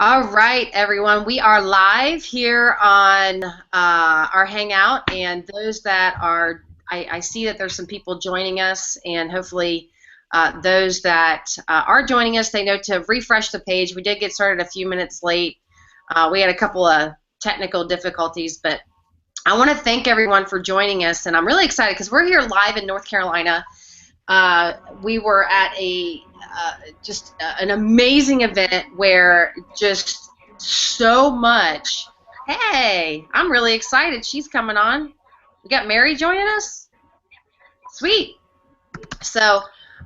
All right, everyone. We are live here on our Hangout, and those that are, I see that there's some people joining us, and hopefully those that are joining us, they know to refresh the page. We did get started a few minutes late. We had a couple of technical difficulties, but I want to thank everyone for joining us, and I'm really excited because we're here live in North Carolina. We were at just an amazing event where just so much. Hey, I'm really excited. She's coming on. We got Mary joining us. Sweet. So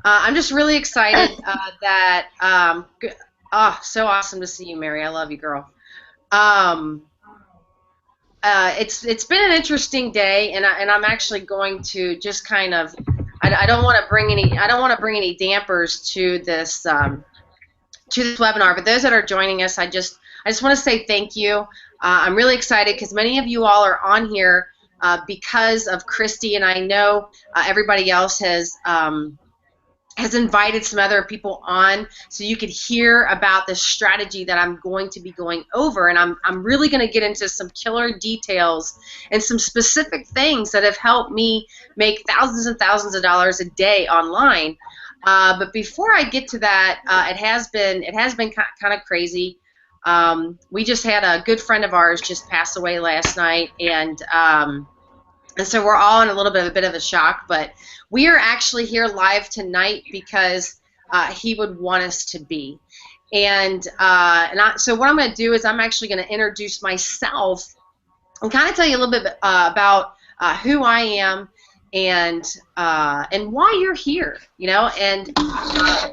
I'm just really excited that. So awesome to see you, Mary. I love you, girl. Um, it's been an interesting day, and I'm actually going to just kind of. I don't want to bring any dampers to this webinar, but those that are joining us, I just want to say thank you. I'm really excited because many of you all are on here because of Christy, and I know everybody else has invited some other people on so you could hear about the strategy that I'm going to be going over, and I'm really going to get into some killer details and some specific things that have helped me make thousands and thousands of dollars a day online. But before I get to that, it has been kind of crazy. We just had a good friend of ours just pass away last night, and so we're all in a little bit of a shock. But we are actually here live tonight because he would want us to be. So what I'm going to do is I'm actually going to introduce myself and kind of tell you a little bit about who I am and why you're here, And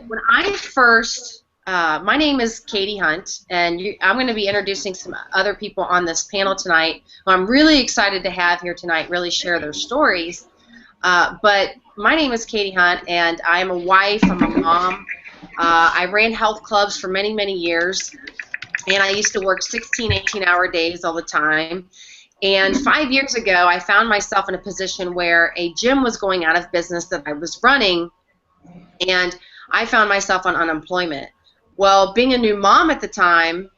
when I first, my name is Katie Hunt, and I'm going to be introducing some other people on this panel tonight who I'm really excited to have here tonight, really share their stories. But my name is Katie Hunt, and I'm a wife, I'm a mom. I ran health clubs for many, many years, and I used to work 16, 18-hour days all the time. And 5 years ago, I found myself in a position where a gym was going out of business that I was running, and I found myself on unemployment. Well, being a new mom at the time,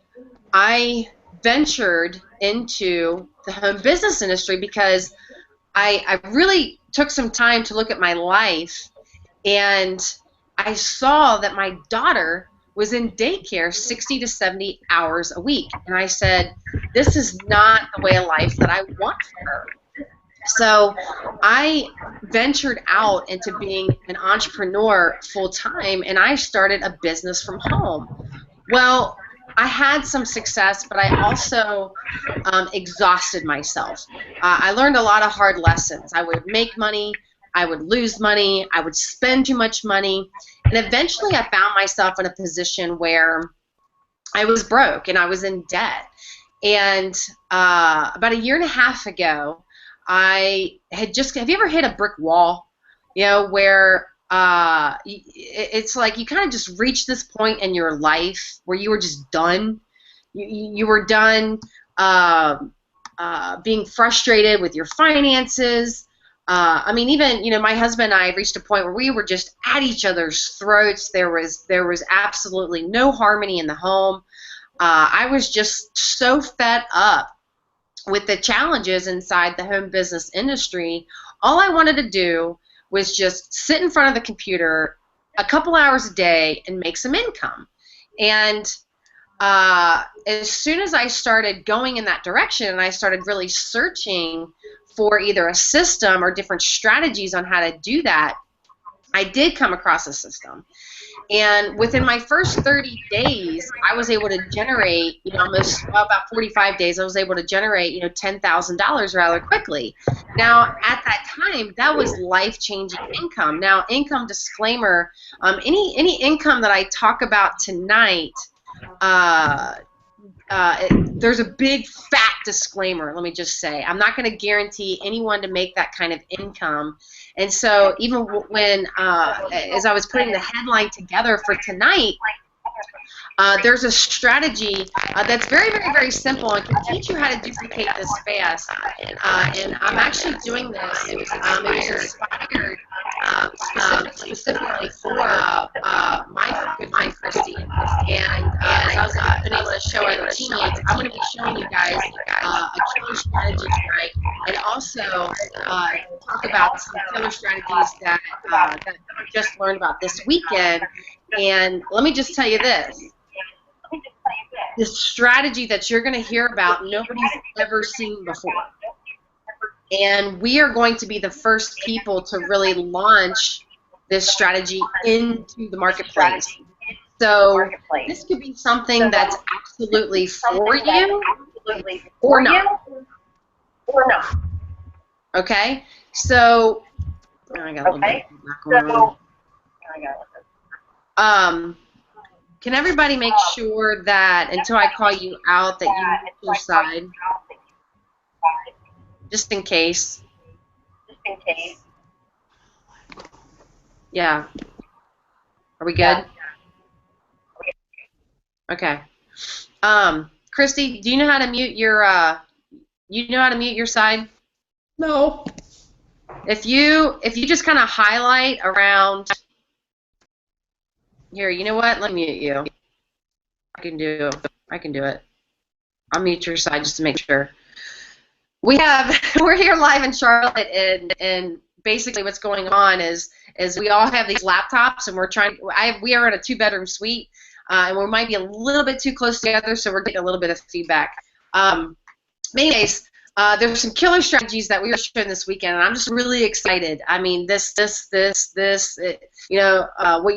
I ventured into the home business industry because I really took some time to look at my life, and I saw that my daughter was in daycare 60 to 70 hours a week. And I said, this is not the way of life that I want for her. So I ventured out into being an entrepreneur full-time, and I started a business from home. Well, I had some success, but I also exhausted myself. I learned a lot of hard lessons. I would make money, I would lose money, I would spend too much money, and eventually I found myself in a position where I was broke and I was in debt. And about a year and a half ago, I had just, have you ever hit a brick wall, where it's like you kind of just reach this point in your life where you were just done. You were done being frustrated with your finances. I mean, even, my husband and I reached a point where we were just at each other's throats. There was absolutely no harmony in the home. I was just so fed up with the challenges inside the home business industry. All I wanted to do was just sit in front of the computer a couple hours a day and make some income. And as soon as I started going in that direction and I started really searching for either a system or different strategies on how to do that, I did come across a system. And within my first 30 days, I was able to generate, about 45 days, I was able to generate, $10,000 rather quickly. Now, at that time, that was life-changing income. Now, income disclaimer, any income that I talk about tonight, there's a big fat disclaimer, let me just say. I'm not going to guarantee anyone to make that kind of income. And so even when, as I was putting the headline together for tonight, there's a strategy that's very, very, very simple and can teach you how to duplicate this fast. And I'm actually doing this. It was inspired specifically for my good friend Christy. And as I hasn't been able to show our teammates, I'm going to be showing you guys a killer strategy tonight, and also talk about some killer strategies that that we just learned about this weekend. And let me just tell you this strategy that you're going to hear about, nobody's ever seen before. And we are going to be the first people to really launch this strategy into the marketplace. So this could be something that's absolutely for you or not. Okay? So, I got a little bit going on. Can everybody make sure that until I call you out that you mute your side? Just in case. Yeah. Are we good? Okay. Christy, do you know how to mute your side? No. If you just kind of highlight around here, you know what? Let me mute you. I can do it. I'll mute your side just to make sure. We're here live in Charlotte, and basically what's going on is we all have these laptops, and we are in a 2-bedroom suite, and we might be a little bit too close together, so we're getting a little bit of feedback. Anyways, there's some killer strategies that we were showing this weekend, and I'm just really excited. I mean, what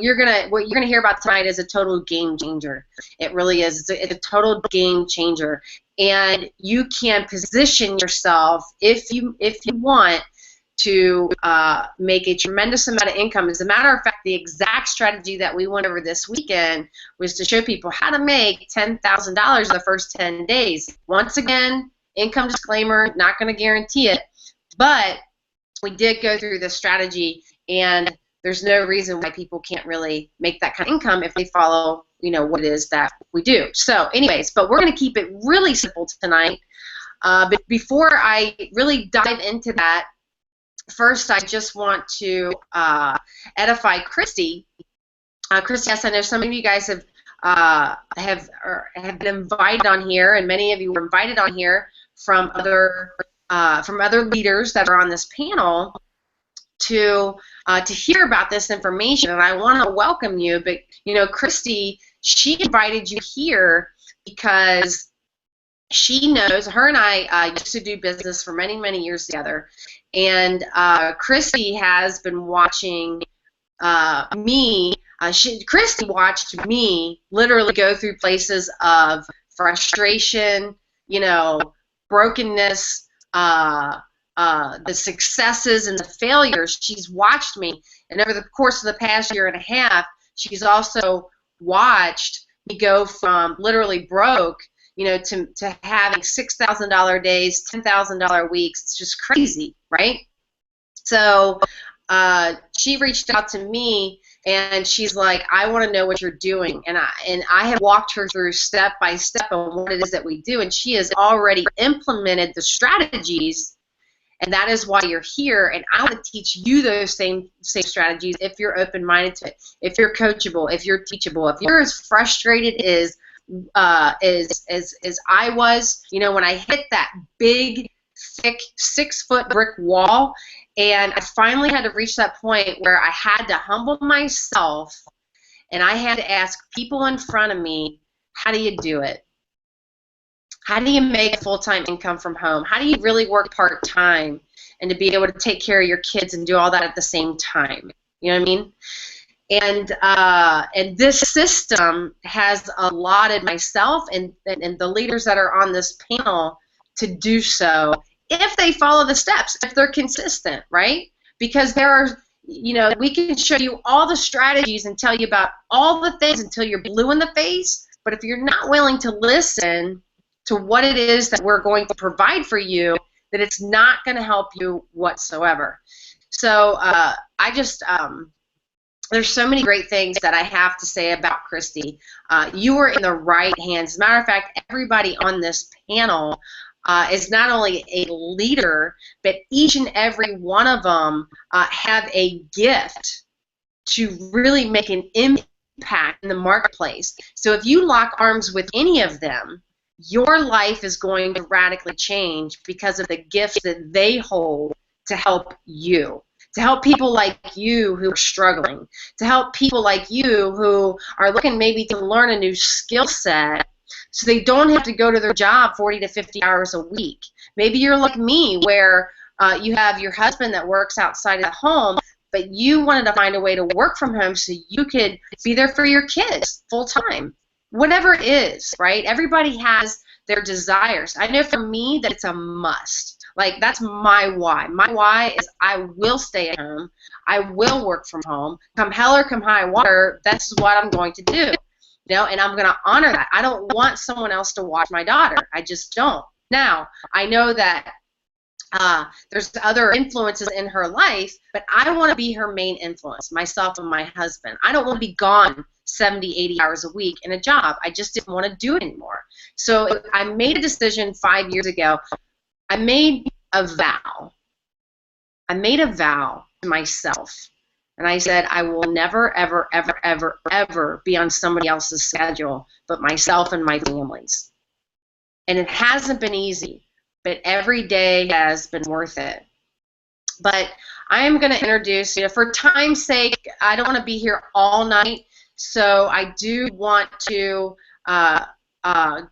you're gonna hear about tonight is a total game changer. It really is. It's a total game changer, and you can position yourself if you want to make a tremendous amount of income. As a matter of fact, the exact strategy that we went over this weekend was to show people how to make $10,000 in the first 10 days. Once again, income disclaimer, not going to guarantee it, but we did go through this strategy, and there's no reason why people can't really make that kind of income if they follow, what it is that we do. So anyways, but we're going to keep it really simple tonight. But before I really dive into that, first I just want to edify Christy. Christy, yes, I know some of you guys have been invited on here, and many of you were invited on here from other leaders that are on this panel to hear about this information, and I want to welcome you. But Christy, she invited you here because she knows, her and I used to do business for many, many years together, and Christy has been watching me. Christy watched me literally go through places of frustration, brokenness, the successes and the failures. She's watched me, and over the course of the past year and a half, she's also watched me go from literally broke, to having $6,000 days, $10,000 weeks. It's just crazy, right? So she reached out to me, and she's like, I want to know what you're doing. And I have walked her through step by step on what it is that we do, and she has already implemented the strategies, and that is why you're here. And I want to teach you those same strategies if you're open-minded to it, if you're coachable, if you're teachable, if you're as frustrated as I was, when I hit that big, thick 6-foot brick wall. And I finally had to reach that point where I had to humble myself, and I had to ask people in front of me, how do you do it? How do you make full-time income from home? How do you really work part-time and to be able to take care of your kids and do all that at the same time? You know what I mean? And this system has allotted myself and the leaders that are on this panel to do so if they follow the steps, if they're consistent, right? Because there are, we can show you all the strategies and tell you about all the things until you're blue in the face, but if you're not willing to listen to what it is that we're going to provide for you, that it's not going to help you whatsoever. So there's so many great things that I have to say about Christy. You are in the right hands. As a matter of fact, everybody on this panel is not only a leader, but each and every one of them have a gift to really make an impact impact in the marketplace. So if you lock arms with any of them, your life is going to radically change because of the gifts that they hold to help you, to help people like you who are struggling, to help people like you who are looking maybe to learn a new skill set so they don't have to go to their job 40 to 50 hours a week. Maybe you're like me where you have your husband that works outside of the home, but you wanted to find a way to work from home so you could be there for your kids full time. Whatever it is, right? Everybody has their desires. I know for me that it's a must. Like, that's my why. My why is I will stay at home. I will work from home. Come hell or come high water, that's what I'm going to do. You know, and I'm going to honor that. I don't want someone else to watch my daughter. I just don't. Now, I know that there's other influences in her life, but I want to be her main influence, myself and my husband. I don't want to be gone 70, 80 hours a week in a job. I just didn't want to do it anymore. So I made a decision 5 years ago. I made a vow. I made a vow to myself. And I said, I will never, ever, ever, ever, ever be on somebody else's schedule but myself and my family's. And it hasn't been easy, but every day has been worth it. But I am going to introduce, for time's sake, I don't want to be here all night, so I do want to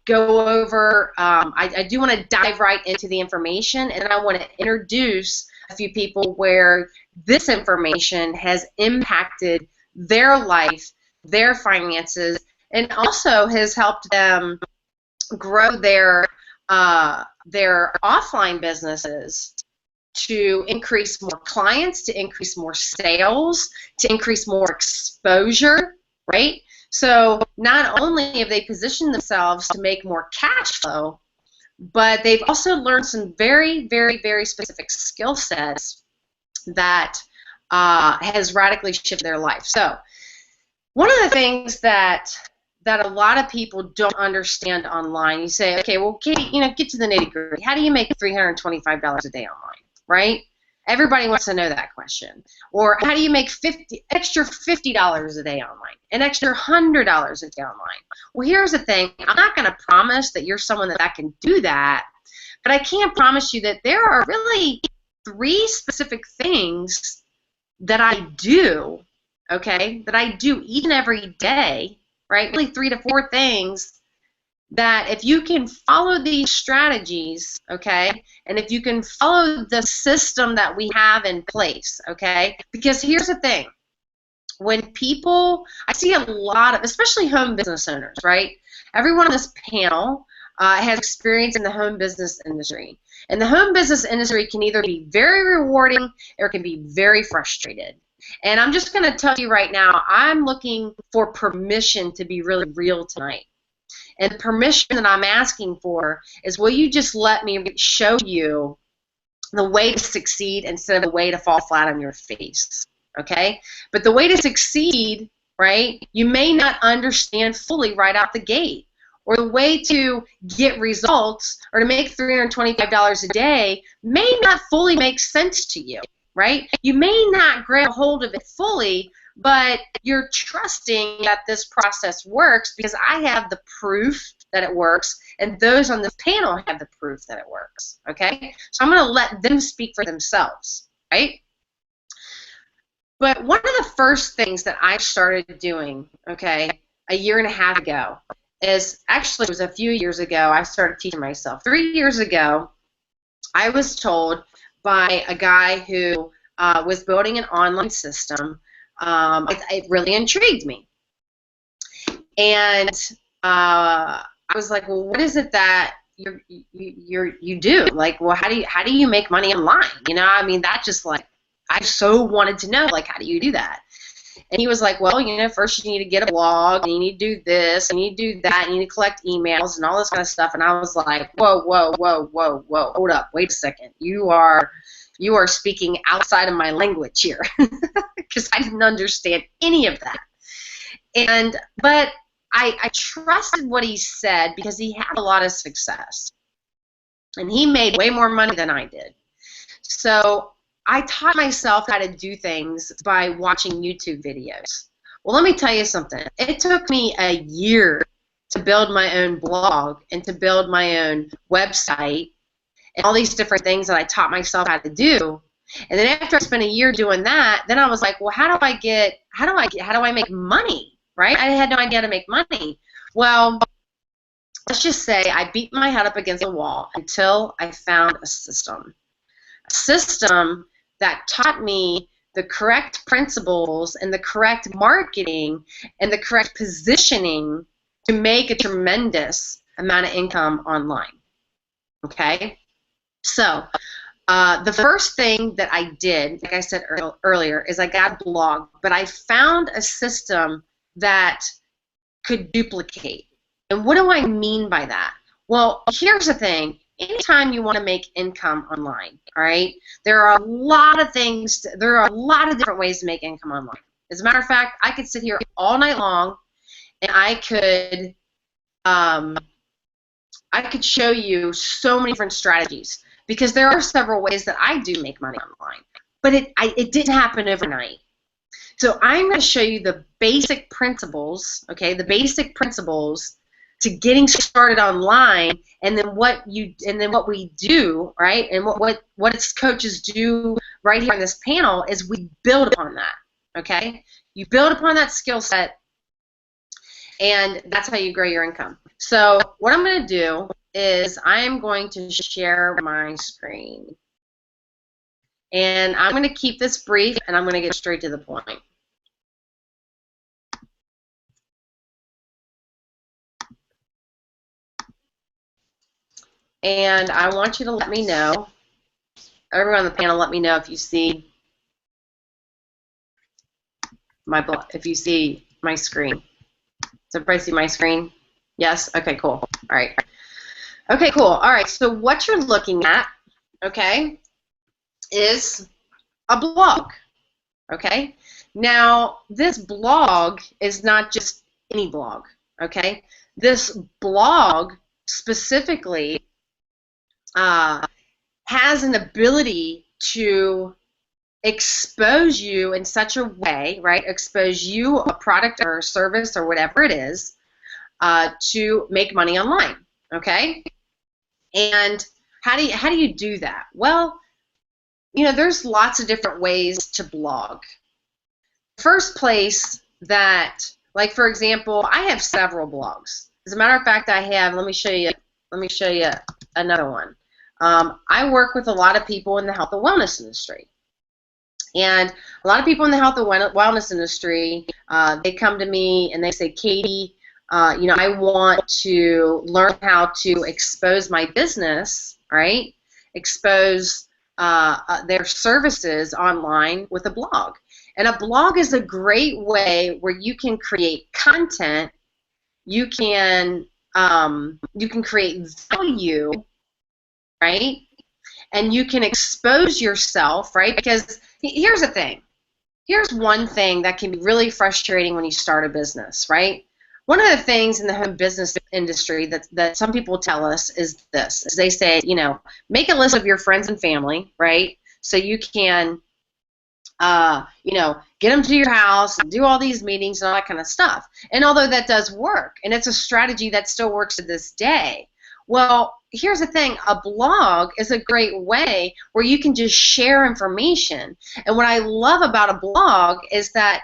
go over, I do want to dive right into the information, and I want to introduce a few people where this information has impacted their life, their finances, and also has helped them grow their offline businesses to increase more clients, to increase more sales, to increase more exposure, right? So not only have they positioned themselves to make more cash flow, but they've also learned some very, very, very specific skill sets that has radically shifted their life. So one of the things that a lot of people don't understand online, you say, okay, well, Katie, get to the nitty-gritty. How do you make $325 a day online, right? Everybody wants to know that question. Or how do you make extra $50 a day online, an extra $100 a day online? Well, here's the thing. I'm not going to promise that you're someone that can do that, but I can promise you that there are really 3 specific things that I do, okay, that I do each and every day, right? Really 3 to 4 things that if you can follow these strategies, okay, and if you can follow the system that we have in place, okay, because here's the thing. When people, I see a lot of, especially home business owners, right? Everyone on this panel has experience in the home business industry. And the home business industry can either be very rewarding or it can be very frustrated. And I'm just going to tell you right now, I'm looking for permission to be really real tonight. And the permission that I'm asking for is, will you just let me show you the way to succeed instead of the way to fall flat on your face, okay? But the way to succeed, right, you may not understand fully right out the gate. Or the way to get results or to make $325 a day may not fully make sense to you, right? You may not grab a hold of it fully, but you're trusting that this process works because I have the proof that it works, and those on this panel have the proof that it works, okay? So I'm going to let them speak for themselves, right? But one of the first things that I started doing, okay, a year and a half ago is, actually it was a few years ago, I started teaching myself. 3 years ago, I was told by a guy who was building an online system. It really intrigued me. And I was like, well, what is it that you do? Like, well, how do you make money online? I mean, that just, like, I so wanted to know, like, how do you do that? And he was like, well, first you need to get a blog, and you need to do this, and you need to do that, and you need to collect emails and all this kind of stuff. And I was like, whoa, whoa, whoa, whoa, whoa, hold up, wait a second. You are speaking outside of my language here, because I didn't understand any of that. But I trusted what he said because he had a lot of success, and he made way more money than I did. So I taught myself how to do things by watching YouTube videos, Well, let me tell you something. It took me a year to build my own blog and to build my own website and all these different things that I taught myself how to do. And then after I spent a year doing that, then I was like, well, how do I make money, right? I had no idea how to make money. Well, let's just say I beat my head up against the wall until I found a system that taught me the correct principles and the correct marketing and the correct positioning to make a tremendous amount of income online. Okay? So, the first thing that I did, like I said earlier, is I got a blog, but I found a system that could duplicate. And what do I mean by that? Well, here's the thing. Anytime you want to make income online, all right, there are a lot of different ways to make income online. As a matter of fact, I could sit here all night long and I could show you so many different strategies, because there are several ways that I do make money online, but it didn't happen overnight. So I'm going to show you the basic principles, okay, the basic principles to getting started online, and then what we do, right, and what its coaches do right here on this panel is we build upon that, okay? You build upon that skill set, and that's how you grow your income. So what I'm going to do is I'm going to share my screen. And I'm going to keep this brief, and I'm going to get straight to the point. And I want you to let me know, everyone on the panel, let me know if you see my screen. Does everybody see my screen? Yes? Okay, cool. All right. Okay, cool. All right, so what you're looking at, okay, is a blog, okay? Now, this blog is not just any blog, okay? This blog specifically has an ability to expose you in such a way, right? Expose you, a product or a service or whatever it is, to make money online, okay? And how do you do that? Well, you know, there's lots of different ways to blog. First place that, like for example, I have several blogs. As a matter of fact, I have. Let me show you another one. I work with a lot of people in the health and wellness industry. And a lot of people in the health and wellness industry, they come to me and they say, Katie, you know, I want to learn how to expose my business, right? Expose their services online with a blog. And a blog is a great way where you can create content, you can create value, right? And you can expose yourself, right? Because here's the thing. Here's one thing that can be really frustrating when you start a business, right? One of the things in the home business industry that some people tell us is this. Is they say, you know, make a list of your friends and family, right? So you can, you know, get them to your house and do all these meetings and all that kind of stuff. And although that does work, and it's a strategy that still works to this day, well, here's the thing. A blog is a great way where you can just share information. And what I love about a blog is that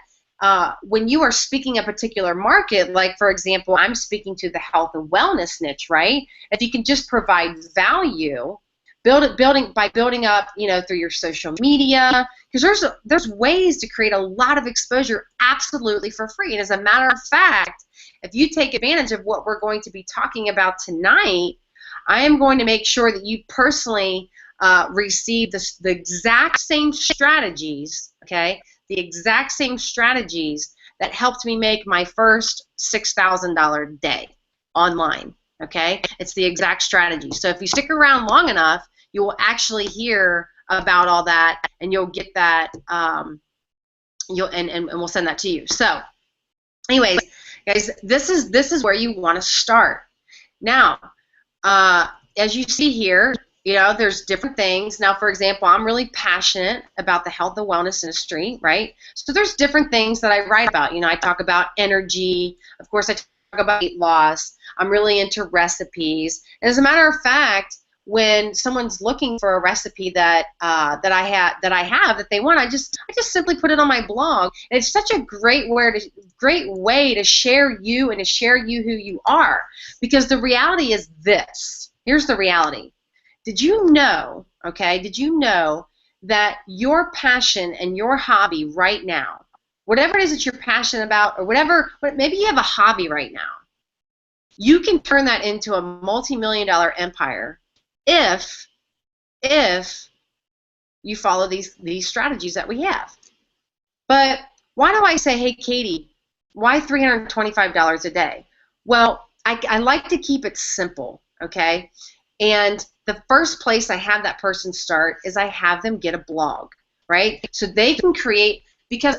when you are speaking a particular market, like for example, I'm speaking to the health and wellness niche, right? If you can just provide value, by building up, you know, through your social media, because there's ways to create a lot of exposure absolutely for free. And as a matter of fact, if you take advantage of what we're going to be talking about tonight, I am going to make sure that you personally receive the exact same strategies, okay? The exact same strategies that helped me make my first $6,000 day online, okay? It's the exact strategy. So if you stick around long enough, you will actually hear about all that, and you'll get that, and we'll send that to you. So anyways, guys, this is where you want to start. Now, as you see here, You know, there's different things. Now, for example, I'm really passionate about the health and wellness industry, right? So there's different things that I write about. You know, I talk about energy. Of course, I talk about weight loss. I'm really into recipes. And as a matter of fact, when someone's looking for a recipe that that I have that they want, I just simply put it on my blog. And it's such a great way to share you and to share you who you are. Because the reality is this. Here's the reality. Did you know, okay, did you know that your passion and your hobby right now, whatever it is that you're passionate about, or whatever, maybe you have a hobby right now, you can turn that into a multi-million-dollar empire if you follow these strategies that we have. But why do I say, hey, Katie, why $325 a day? Well, I like to keep it simple, okay? And the first place I have that person start is I have them get a blog, right? So they can create, because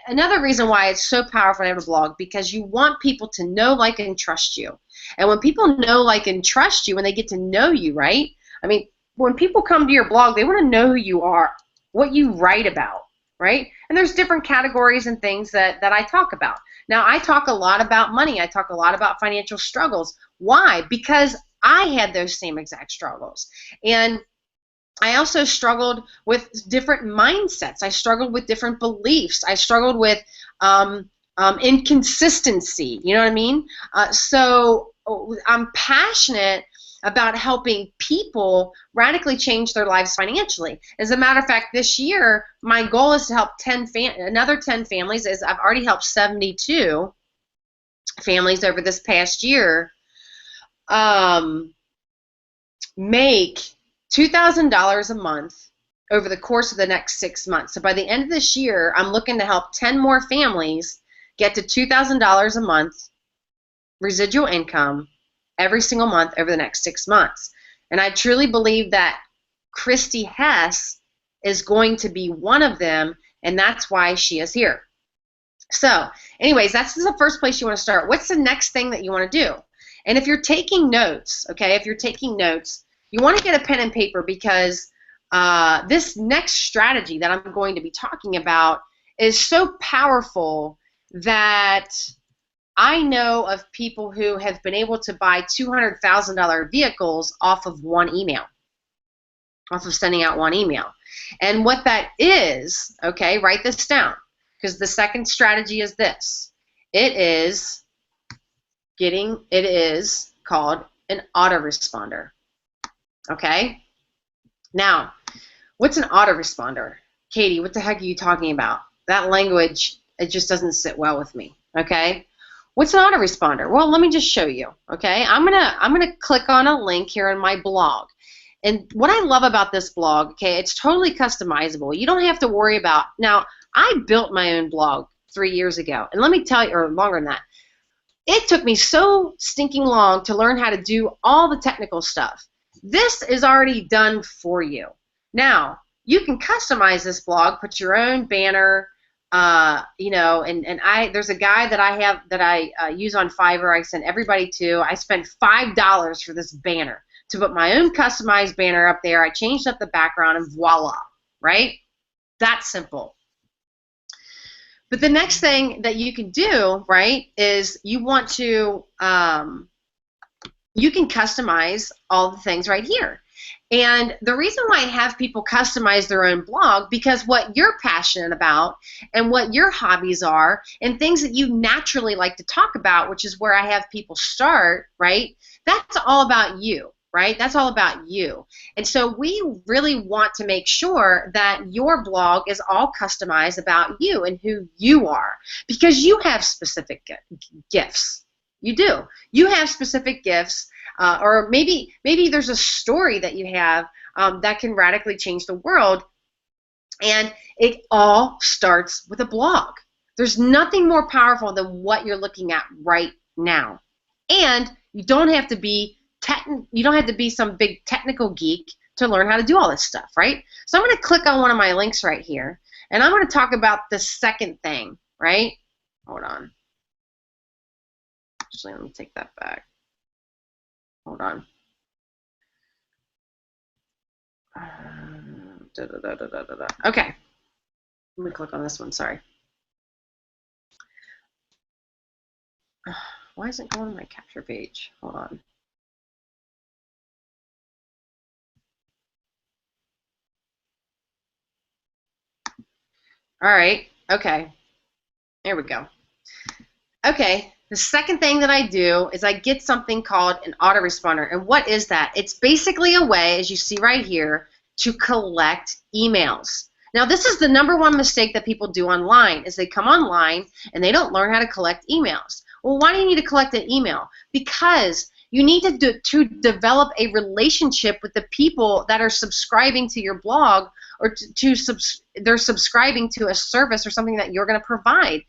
another reason why it's so powerful to have a blog, because you want people to know, like, and trust you. And when people know, like, and trust you, when they get to know you, right? I mean, when people come to your blog, they want to know who you are, what you write about, right? And there's different categories and things that I talk about. Now, I talk a lot about money. I talk a lot about financial struggles. Why? Because I had those same exact struggles. And I also struggled with different mindsets. I struggled with different beliefs. I struggled with inconsistency. You know what I mean? So I'm passionate about helping people radically change their lives financially. As a matter of fact, this year, my goal is to help another 10 families. As I've already helped 72 families over this past year, make $2,000 a month over the course of the next 6 months. So by the end of this year, I'm looking to help 10 more families get to $2,000 a month residual income every single month over the next 6 months. And I truly believe that Christy Hess is going to be one of them, and that's why she is here. So anyways, that's the first place you want to start. What's the next thing that you want to do? And if you're taking notes, okay, if you're taking notes, you want to get a pen and paper, because this next strategy that I'm going to be talking about is so powerful that I know of people who have been able to buy $200,000 vehicles off of one email, off of sending out one email. And what that is, okay, write this down, because the second strategy is this. It is called an autoresponder. Okay? Now, what's an autoresponder? Katie, what the heck are you talking about? That language, it just doesn't sit well with me. Okay? What's an autoresponder? Well, let me just show you. Okay? I'm gonna click on a link here in my blog. And what I love about this blog, okay, it's totally customizable. You don't have to worry about, now, I built my own blog 3 years ago. And let me tell you, or longer than that, it took me so stinking long to learn how to do all the technical stuff. This is already done for you. Now, you can customize this blog, put your own banner, you know, and there's a guy that I use on Fiverr. I send everybody to. I spent $5 for this banner to put my own customized banner up there. I changed up the background, and voila, right? That's simple. But the next thing that you can do, right, is you want to, you can customize all the things right here. And the reason why I have people customize their own blog, because what you're passionate about and what your hobbies are and things that you naturally like to talk about, which is where I have people start, right, that's all about you. Right? That's all about you. And so we really want to make sure that your blog is all customized about you and who you are, because you have specific gifts. You do. You have specific gifts, or maybe there's a story that you have that can radically change the world, and it all starts with a blog. There's nothing more powerful than what you're looking at right now. And you don't have to be some big technical geek to learn how to do all this stuff, right? So I'm going to click on one of my links right here, and I'm going to talk about the second thing, right? Hold on. Actually, let me take that back. Hold on. Okay. Let me click on this one. Sorry. Why isn't it going to my capture page? Hold on. All right. Okay. There we go. Okay. The second thing that I do is I get something called an autoresponder. And what is that? It's basically a way, as you see right here, to collect emails. Now, this is the #1 mistake that people do online, is they come online and they don't learn how to collect emails. Well, why do you need to collect an email? Because you need to develop a relationship with the people that are subscribing to your blog, or they're subscribing to a service or something that you're going to provide.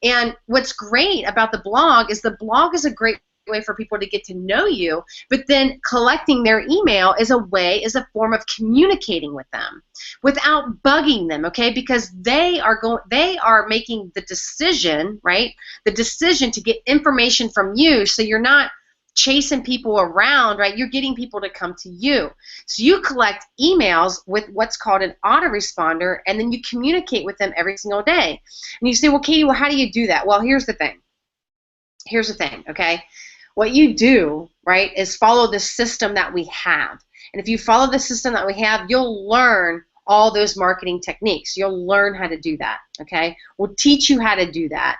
And what's great about the blog is a great way for people to get to know you, but then collecting their email is a form of communicating with them without bugging them, okay? Because they are making the decision, right? The decision to get information from you, so you're not chasing people around, right? You're getting people to come to you. So you collect emails with what's called an autoresponder, and then you communicate with them every single day. And you say, well, Katie, well, how do you do that? Well, here's the thing. Here's the thing, okay? What you do, right, is follow the system that we have. And if you follow the system that we have, you'll learn all those marketing techniques. You'll learn how to do that, okay? We'll teach you how to do that.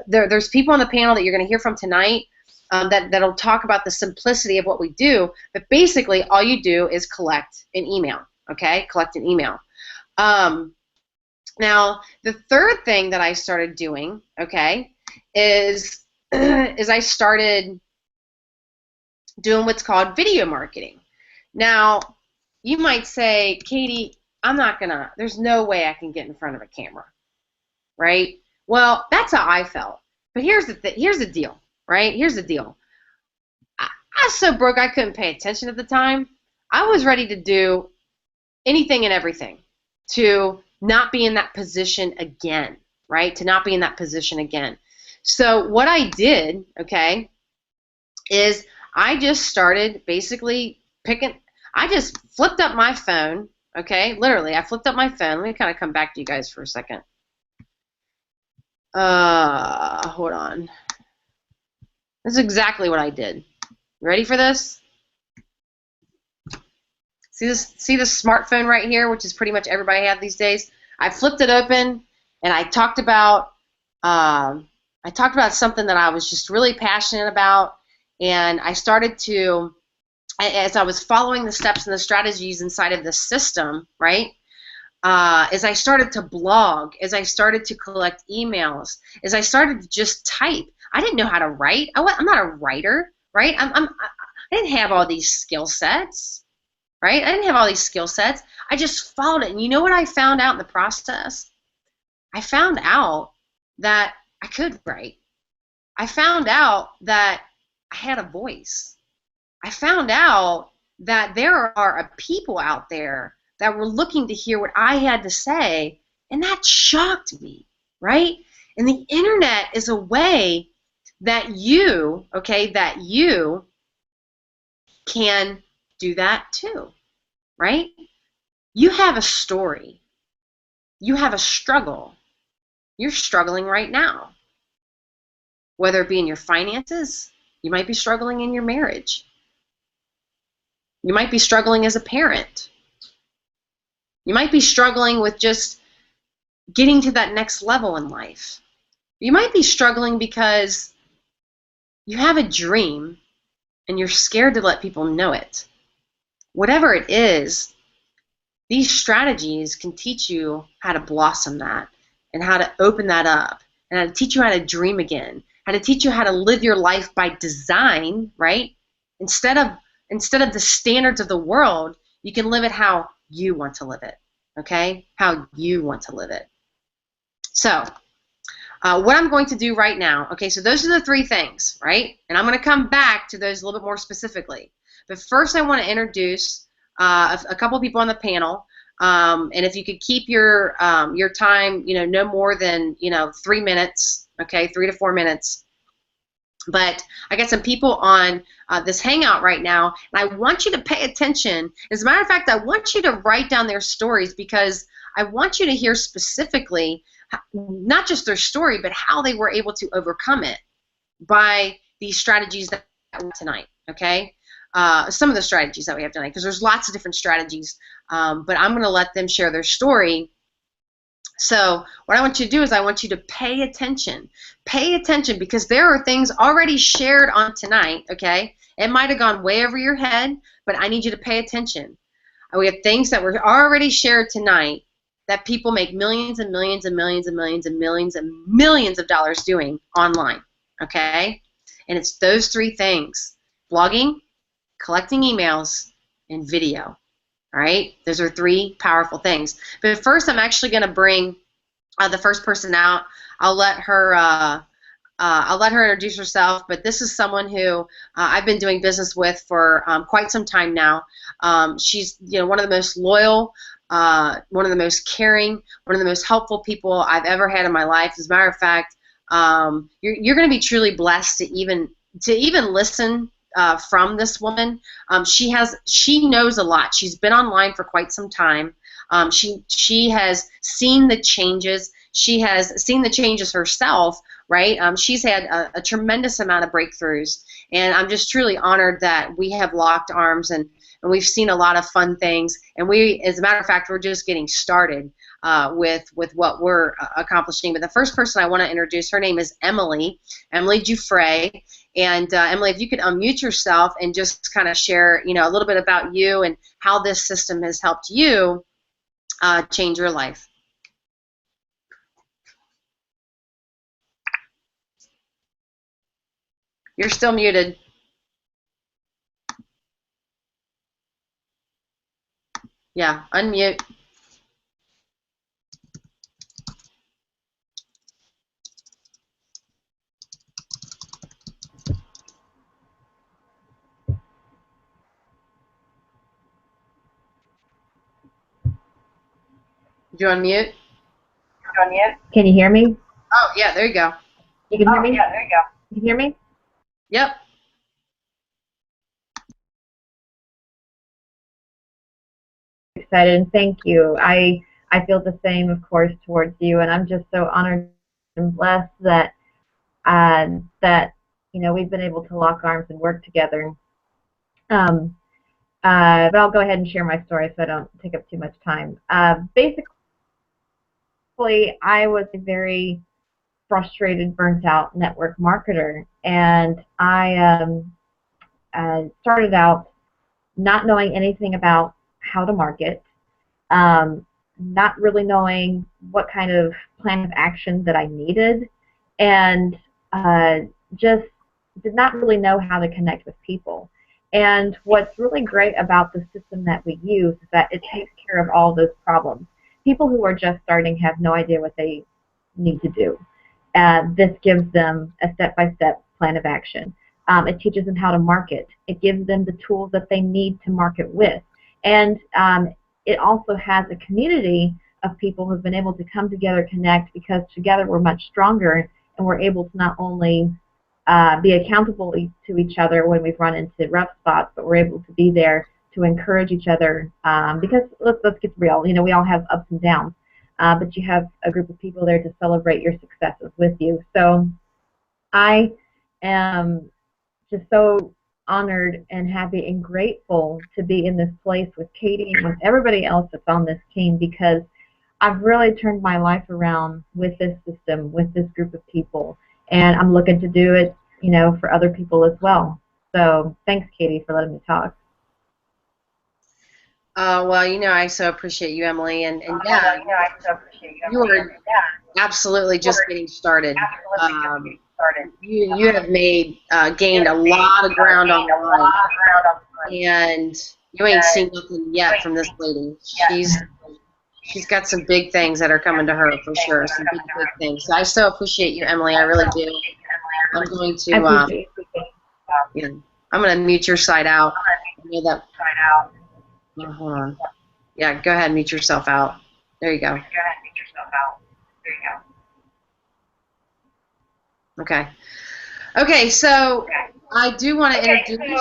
There's people on the panel that you're going to hear from tonight that'll talk about the simplicity of what we do, but basically all you do is collect an email, okay? Collect an email. Now, the third thing that I started doing, okay, is I started doing what's called video marketing. Now, you might say, Katie, there's no way I can get in front of a camera, right? Well, that's how I felt. But here's the deal. Right? Here's the deal. I was so broke I couldn't pay attention at the time. I was ready to do anything and everything to not be in that position again, right? To not be in that position again. So what I did, okay, is I just started basically I just flipped up my phone, okay? Literally, I flipped up my phone. Let me kind of come back to you guys for a second. Hold on. This is exactly what I did. You ready for this? See the smartphone right here, which is pretty much everybody have these days? I flipped it open, and I talked about something that I was just really passionate about, and I started to, as I was following the steps and the strategies inside of the system, right? As I started to blog, as I started to collect emails, as I started to just type. I didn't know how to write. I'm not a writer, right? I didn't have all these skill sets, right? I didn't have all these skill sets. I just followed it. And you know what I found out in the process? I found out that I could write. I found out that I had a voice. I found out that there are people out there that were looking to hear what I had to say, and that shocked me, right? And the internet is a way that you can do that too, right? You have a story. You have a struggle. You're struggling right now. Whether it be in your finances, you might be struggling in your marriage. You might be struggling as a parent. You might be struggling with just getting to that next level in life. You might be struggling because you have a dream and you're scared to let people know it. Whatever it is, these strategies can teach you how to blossom that and how to open that up and how to teach you how to dream again, how to teach you how to live your life by design, right? Instead of the standards of the world, you can live it how you want to live it, okay? How you want to live it. So, what I'm going to do right now, okay, so those are the 3 things, right? And I'm going to come back to those a little bit more specifically. But first I want to introduce a couple people on the panel. And if you could keep your time, no more than, 3 minutes, okay, 3 to 4 minutes. But I got some people on this Hangout right now, and I want you to pay attention. As a matter of fact, I want you to write down their stories, because I want you to hear specifically not just their story, but how they were able to overcome it by these strategies that we have tonight, okay? Some of the strategies that we have tonight, because there's lots of different strategies, but I'm going to let them share their story. So what I want you to do is I want you to pay attention. Pay attention, because there are things already shared on tonight, okay? It might have gone way over your head, but I need you to pay attention. We have things that were already shared tonight that people make millions and millions and millions and millions and millions and millions of dollars doing online, okay? And it's those three things: blogging, collecting emails, and video. All right, those are three powerful things. But first, I'm actually going to bring the first person out. I'll let her introduce herself. But this is someone who I've been doing business with for quite some time now. She's one of the most loyal, one of the most caring, one of the most helpful people I've ever had in my life. As a matter of fact, you're going to be truly blessed to even listen from this woman. She knows a lot. She's been online for quite some time. She has seen the changes. She has seen the changes herself, right? She's had a tremendous amount of breakthroughs, and I'm just truly honored that we have locked arms, and we've seen a lot of fun things. And we, as a matter of fact, we're just getting started with what we're accomplishing. But the first person I want to introduce, her name is Emily Giuffre. And Emily, if you could unmute yourself and just kind of share, a little bit about you and how this system has helped you change your life. You're still muted. Yeah, unmute. Did you unmute? Can you hear me? Oh, yeah, there you go. You can hear me? Yeah, there you go. You can hear me? Yep. Excited, and thank you. I feel the same, of course, towards you, and I'm just so honored and blessed that we've been able to lock arms and work together. But I'll go ahead and share my story so I don't take up too much time. Basically, I was a very frustrated, burnt out network marketer, and I started out not knowing anything about how to market, not really knowing what kind of plan of action that I needed, and just did not really know how to connect with people. And what's really great about the system that we use is that it takes care of all those problems. People who are just starting have no idea what they need to do. This gives them a step-by-step plan of action. It teaches them how to market. It gives them the tools that they need to market with. And it also has a community of people who've been able to come together, connect, because together we're much stronger, and we're able to not only be accountable to each other when we've run into rough spots, but we're able to be there to encourage each other, because let's get real, we all have ups and downs, but you have a group of people there to celebrate your successes with you. So I am just so honored and happy and grateful to be in this place with Katie and with everybody else that's on this team, because I've really turned my life around with this system, with this group of people, and I'm looking to do it, for other people as well. So thanks, Katie, for letting me talk. Well, I so appreciate you, Emily, and yeah, I so appreciate you are absolutely just getting started. You have gained a lot of ground online, and you ain't seen nothing yet from this lady. She's got some big things that are coming to her for sure. Some big things. So I so appreciate you, Emily. I really do. I'm going to I'm going to mute your side out. Hold on. Yeah, go ahead and mute yourself out. There you go. Okay. Okay, so I do want to introduce.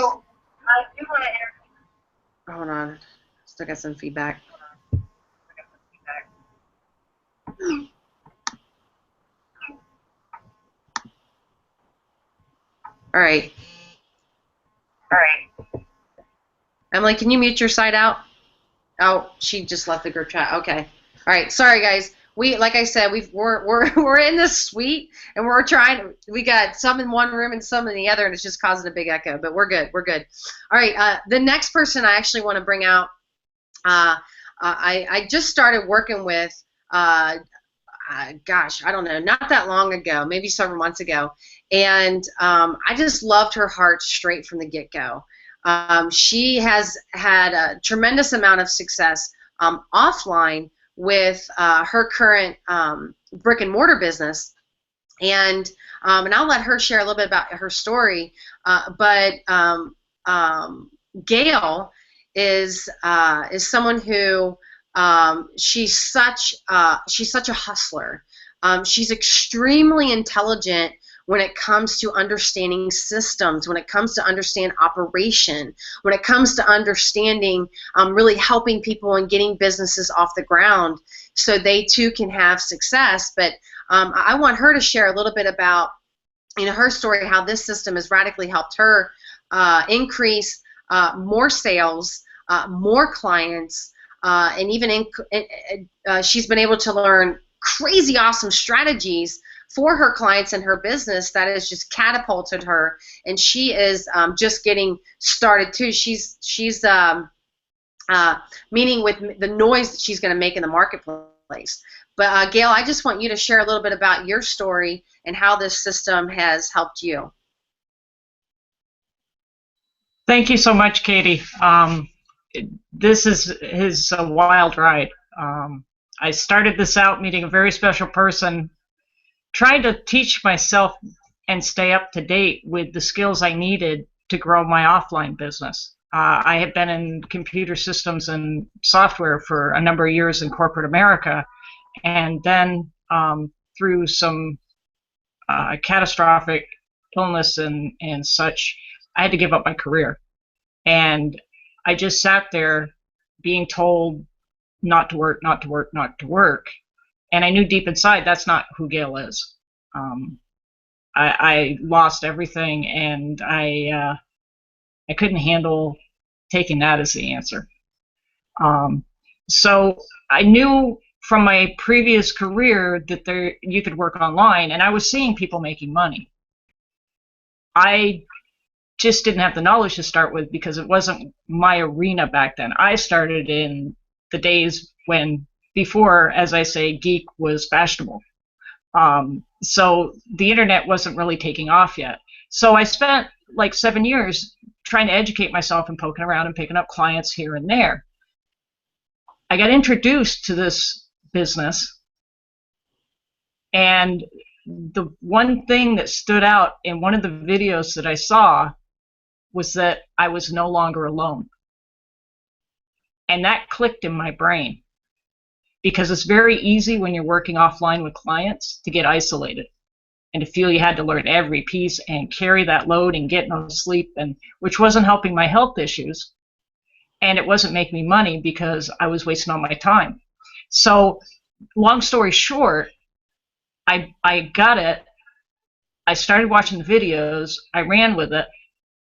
Hold on, still got some feedback. All right. Emily, can you mute your side out? Oh, she just left the group chat. Okay. All right. Sorry, guys. We, like I said, we're in this suite and we're trying. We got some in one room and some in the other, and it's just causing a big echo. But we're good. We're good. All right. The next person I actually want to bring out. I just started working with. Gosh, I don't know, not that long ago, maybe several months ago, and I just loved her heart straight from the get-go. She has had a tremendous amount of success offline with her current brick and mortar business, and I'll let her share a little bit about her story. But Gail is someone who she's such a hustler. She's extremely intelligent when it comes to understanding systems, when it comes to understand operation, when it comes to understanding really helping people and getting businesses off the ground so they too can have success. But I want her to share a little bit about her story, how this system has radically helped her increase more sales, more clients, and even she's been able to learn crazy awesome strategies for her clients and her business that has just catapulted her, and she is just getting started too. She's meaning with the noise that she's going to make in the marketplace. But Gail, I just want you to share a little bit about your story and how this system has helped you. Thank you so much, Katie. This is a wild ride. I started this out meeting a very special person, trying to teach myself and stay up to date with the skills I needed to grow my offline business. I have been in computer systems and software for a number of years in corporate America, and then through some catastrophic illness and such, I had to give up my career. And I just sat there being told not to work, not to work, not to work. And I knew deep inside that's not who Gail is. I lost everything, and I couldn't handle taking that as the answer. So I knew from my previous career that you could work online, and I was seeing people making money. I just didn't have the knowledge to start with because it wasn't my arena back then. I started in the days when, before, as I say, geek was fashionable. So the internet wasn't really taking off yet. So I spent like 7 years trying to educate myself and poking around and picking up clients here and there. I got introduced to this business, and the one thing that stood out in one of the videos that I saw was that I was no longer alone. And that clicked in my brain, because it's very easy when you're working offline with clients to get isolated and to feel you had to learn every piece and carry that load and get no sleep, and which wasn't helping my health issues, and it wasn't making me money because I was wasting all my time. So long story short, I got it. I started watching the videos, I ran with it,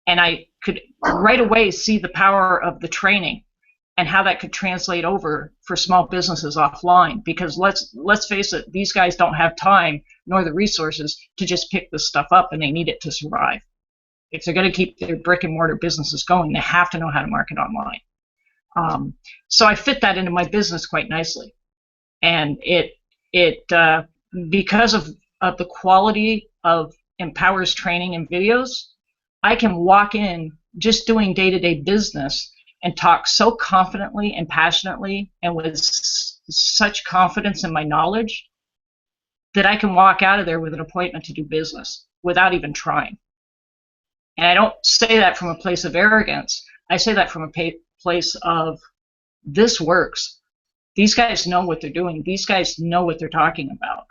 and I could right away see the power of the training and how that could translate over for small businesses offline. Because let's face it, these guys don't have time nor the resources to just pick this stuff up, and they need it to survive. If they're going to keep their brick and mortar businesses going, they have to know how to market online. So I fit that into my business quite nicely, and it because of the quality of Empower's training and videos, I can walk in just doing day-to-day business and talk so confidently and passionately and with such confidence in my knowledge that I can walk out of there with an appointment to do business without even trying. And I don't say that from a place of arrogance. I say that from a place of, this works. These guys know what they're doing. These guys know what they're talking about.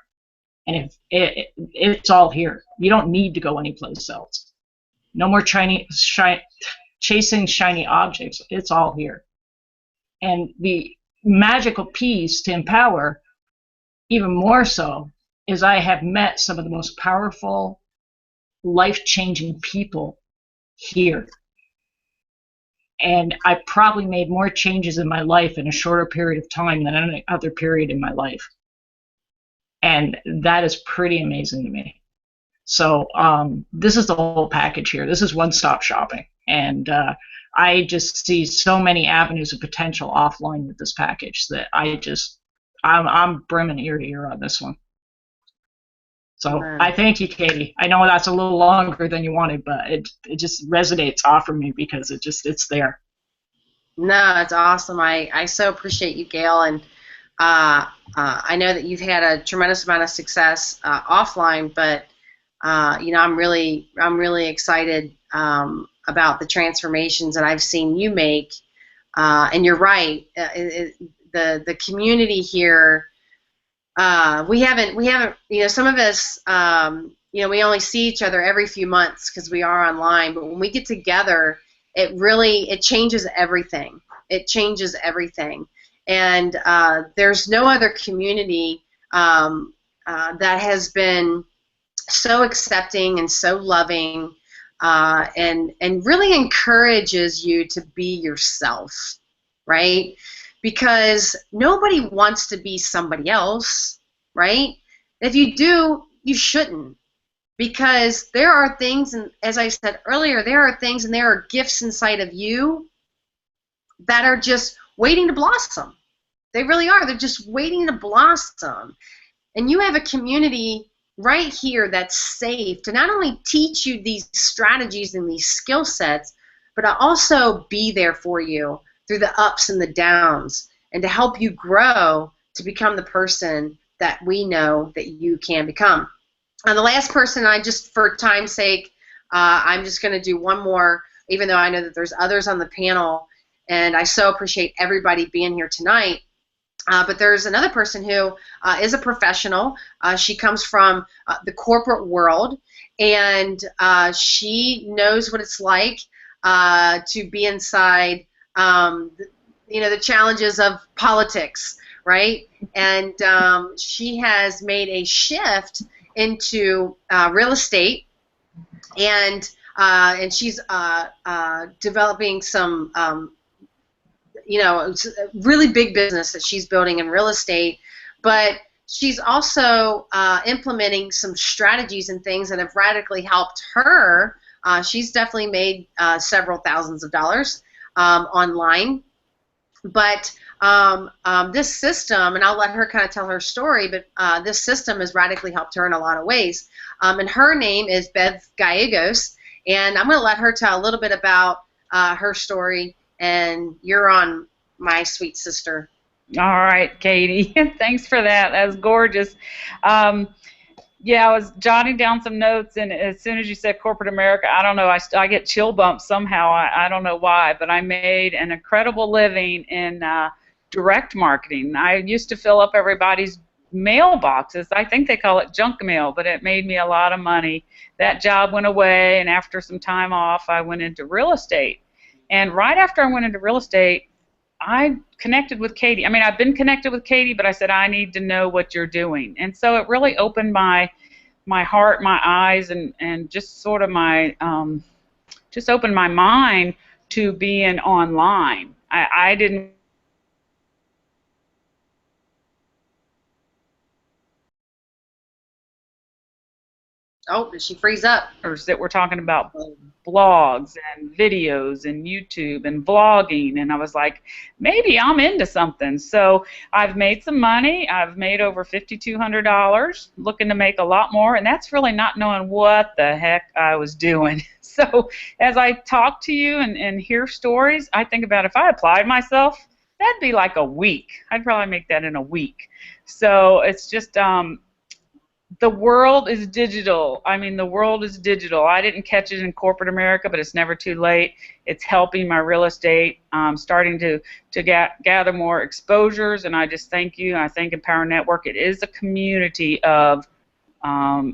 And if it's all here. You don't need to go anyplace else. No more chasing shiny objects. It's all here. And the magical piece to empower, even more so, is I have met some of the most powerful, life-changing people here. And I probably made more changes in my life in a shorter period of time than any other period in my life. And that is pretty amazing to me. So this is the whole package here. This is one-stop shopping. And I just see so many avenues of potential offline with this package that I'm brimming ear to ear on this one. So I thank you, Katie. I know that's a little longer than you wanted, but it just resonates off of me because it's there. No, it's awesome. I so appreciate you, Gail, and I know that you've had a tremendous amount of success offline, but you know, I'm really excited about the transformations that I've seen you make. And you're right, the community here. We haven't, you know, some of us, you know, we only see each other every few months because we are online, but when we get together, it changes everything. It changes everything. And there's no other community that has been so accepting and so loving and really encourages you to be yourself, right? Because nobody wants to be somebody else, right? If you do, you shouldn't. Because there are things, and as I said earlier, there are things and there are gifts inside of you that are just waiting to blossom. They really are. They're just waiting to blossom. And you have a community right here that's safe to not only teach you these strategies and these skill sets, but to also be there for you through the ups and the downs, and to help you grow to become the person that we know that you can become. And the last person, for time's sake, I'm just going to do one more, even though I know that there's others on the panel, and I so appreciate everybody being here tonight. But there's another person who is a professional. She comes from the corporate world, and she knows what it's like to be inside you know, the challenges of politics, right? And she has made a shift into real estate, and she's developing some you know, really big business that she's building in real estate, but she's also implementing some strategies and things that have radically helped her. She's definitely made several thousands of dollars online, but this system, and I'll let her kind of tell her story, but this system has radically helped her in a lot of ways. And her name is Bev Gallegos, and I'm going to let her tell a little bit about her story, and you're on, my sweet sister. All right, Katie. Thanks for that. That was gorgeous. Yeah, I was jotting down some notes, and as soon as you said corporate America, I don't know, I get chill bumps somehow. I don't know why, but I made an incredible living in direct marketing. I used to fill up everybody's mailboxes. I think they call it junk mail, but it made me a lot of money. That job went away, and after some time off, I went into real estate. And right after I went into real estate, I connected with Katie. I mean, I've been connected with Katie, but I said, I need to know what you're doing. And so it really opened my heart, my eyes, and just sort of just opened my mind to being online. I didn't. Oh, did she freeze up? That we're talking about blogs and videos and YouTube and vlogging, and I was like, maybe I'm into something. So I've made some money. I've made over $5,200, looking to make a lot more, and that's really not knowing what the heck I was doing. So as I talk to you and hear stories, I think about if I applied myself, that'd be like a week. I'd probably make that in a week. So it's just the world is digital. I mean, the world is digital. I didn't catch it in corporate America, but it's never too late. It's helping my real estate. Starting to gather more exposures, and I just thank you. I thank Empower Network. It is a community of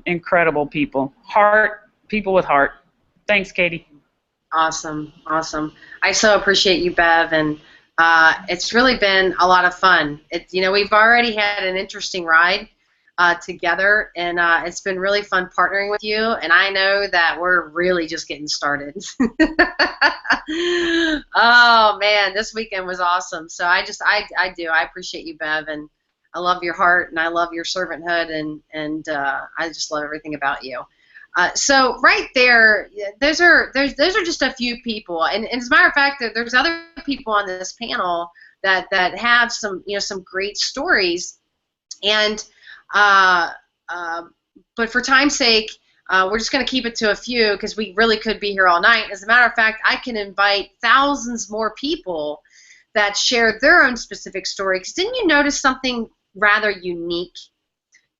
Incredible people. People with heart. Thanks, Katie. Awesome, awesome. I so appreciate you, Bev, and it's really been a lot of fun. We've already had an interesting ride together, and it's been really fun partnering with you, and I know that we're really just getting started. Oh, man, this weekend was awesome. So I appreciate you, Bev, and I love your heart, and I love your servanthood, and I just love everything about you. So right there, those are just a few people, and as a matter of fact, there's other people on this panel that have some great stories, and but for time's sake, we're just going to keep it to a few because we really could be here all night. As a matter of fact, I can invite thousands more people that share their own specific story. Because didn't you notice something rather unique?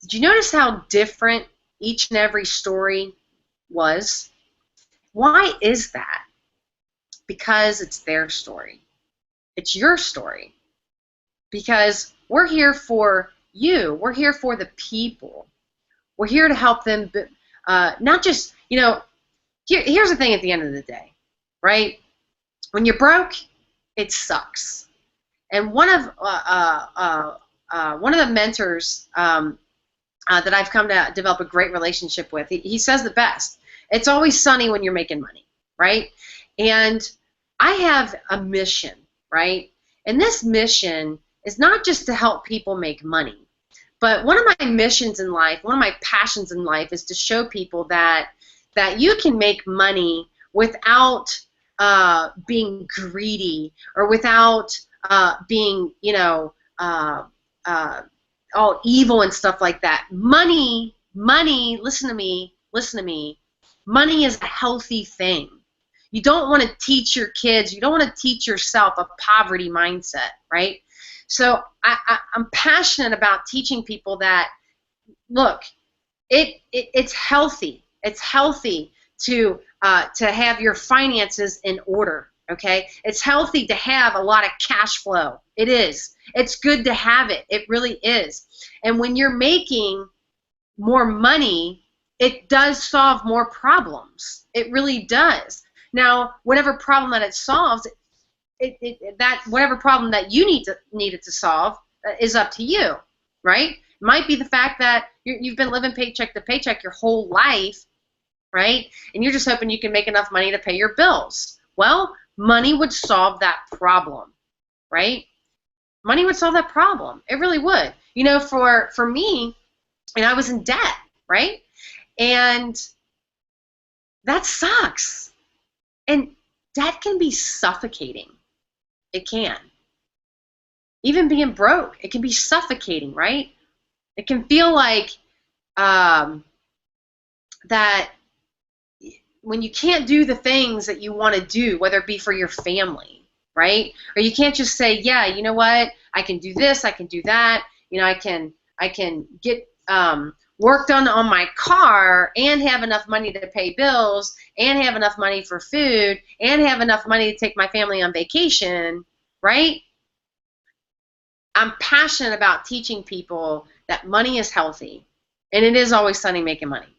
Did you notice how different each and every story was? Why is that? Because it's their story. It's your story. Because we're here for you. We're here for the people. We're here to help them, not just, here's the thing at the end of the day, right? When you're broke, it sucks. And one of the mentors that I've come to develop a great relationship with, he says the best. It's always sunny when you're making money, right? And I have a mission, right? And this mission is not just to help people make money, but one of my missions in life, one of my passions in life is to show people that you can make money without being greedy or without being, all evil and stuff like that. Money, listen to me, money is a healthy thing. You don't want to teach your kids, you don't want to teach yourself a poverty mindset, right? So I'm passionate about teaching people that, look, it's healthy. It's healthy to have your finances in order, okay? It's healthy to have a lot of cash flow. It is. It's good to have it. It really is. And when you're making more money, it does solve more problems. It really does. Now, whatever problem that it solves, whatever problem that you needed to solve is up to you, right? It might be the fact that you've been living paycheck to paycheck your whole life, right? And you're just hoping you can make enough money to pay your bills. Well, money would solve that problem, right? Money would solve that problem. It really would. For me, and I was in debt, right? And that sucks. And debt can be suffocating. It can. Even being broke, it can be suffocating, right? It can feel like that when you can't do the things that you want to do, whether it be for your family, right? Or you can't just say, yeah, you know what, I can do this, I can do that, I can get work done on my car and have enough money to pay bills and have enough money for food and have enough money to take my family on vacation, right? I'm passionate about teaching people that money is healthy, and it is always sunny making money.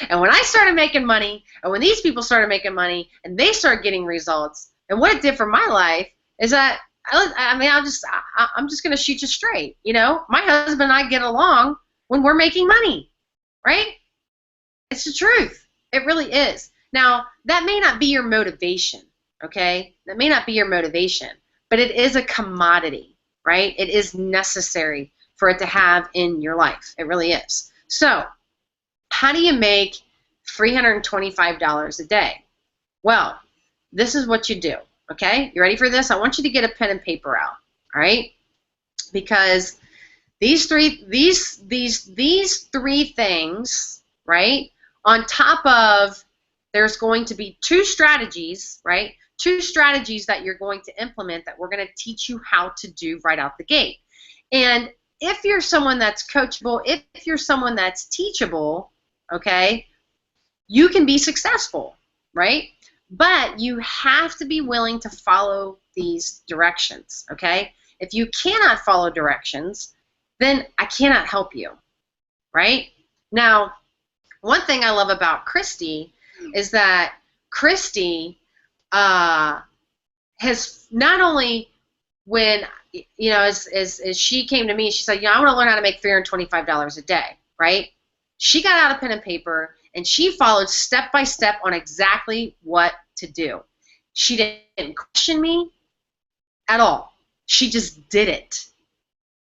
And when I started making money, and when these people started making money, and they started getting results, and what it did for my life is that I'm just going to shoot you straight. My husband and I get along when we're making money, right? It's the truth. It really is. Now, that may not be your motivation, okay? That may not be your motivation, but it is a commodity, right? It is necessary for it to have in your life. It really is. So, how do you make $325 a day? Well, this is what you do, okay? You ready for this? I want you to get a pen and paper out, all right? Because these three things, right, on top of, there's going to be two strategies, right? Two strategies that you're going to implement that we're going to teach you how to do right out the gate. And if you're someone that's coachable, if you're someone that's teachable, okay, you can be successful, right? But you have to be willing to follow these directions, okay? If you cannot follow directions, then I cannot help you. right? Now, one thing I love about Christy is that Christy has not only, when, as she came to me, she said, I want to learn how to make $325 a day, right? She got out a pen and paper, and she followed step by step on exactly what to do. She didn't question me at all. She just did it.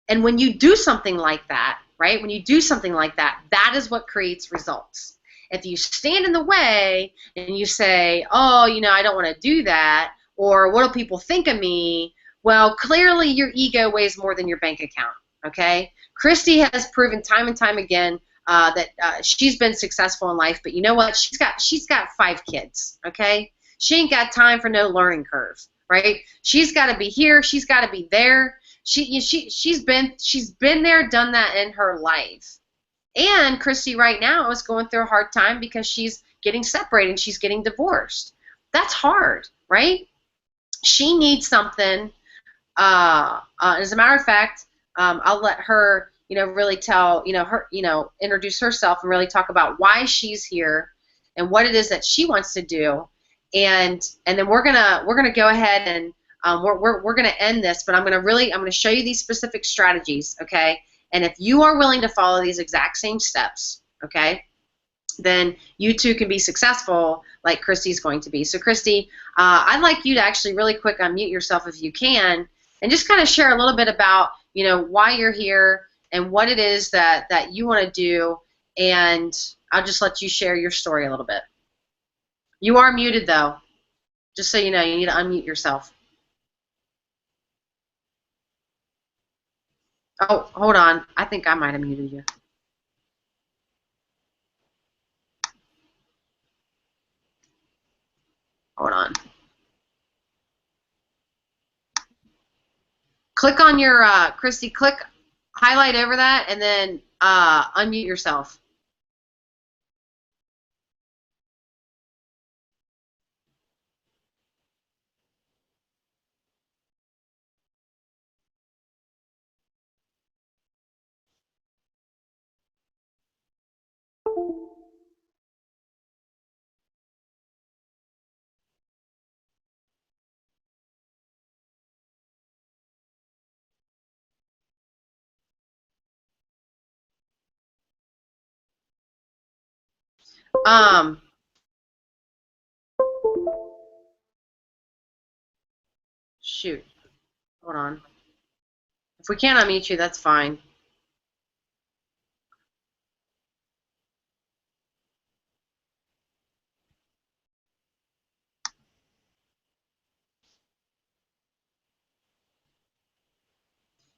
And when you do something like that, right, when you do something like that, that is what creates results. If you stand in the way and you say, oh, I don't want to do that, or what do people think of me? Well, clearly your ego weighs more than your bank account, okay? Christy has proven time and time again that she's been successful in life, but you know what? She's got 5 kids, okay? She ain't got time for no learning curve, right? She's got to be here. She's got to be there. She's been there, done that in her life. And Christy right now is going through a hard time because she's getting separated and she's getting divorced. That's hard, right? She needs something. As a matter of fact, I'll let her, really tell, her, introduce herself and really talk about why she's here and what it is that she wants to do. And then we're gonna go ahead and we're gonna end this, but I'm gonna show you these specific strategies, okay? And if you are willing to follow these exact same steps, okay, then you too can be successful like Christy's going to be. So Christy, I'd like you to actually really quick unmute yourself if you can, and just kind of share a little bit about, why you're here and what it is that you want to do, and I'll just let you share your story a little bit. You are muted though, just so you know, you need to unmute yourself. Oh, hold on. I think I might have muted you. Hold on. Click on your, Christy, highlight over that, and then unmute yourself. Shoot. Hold on. If we can't unmute you, that's fine.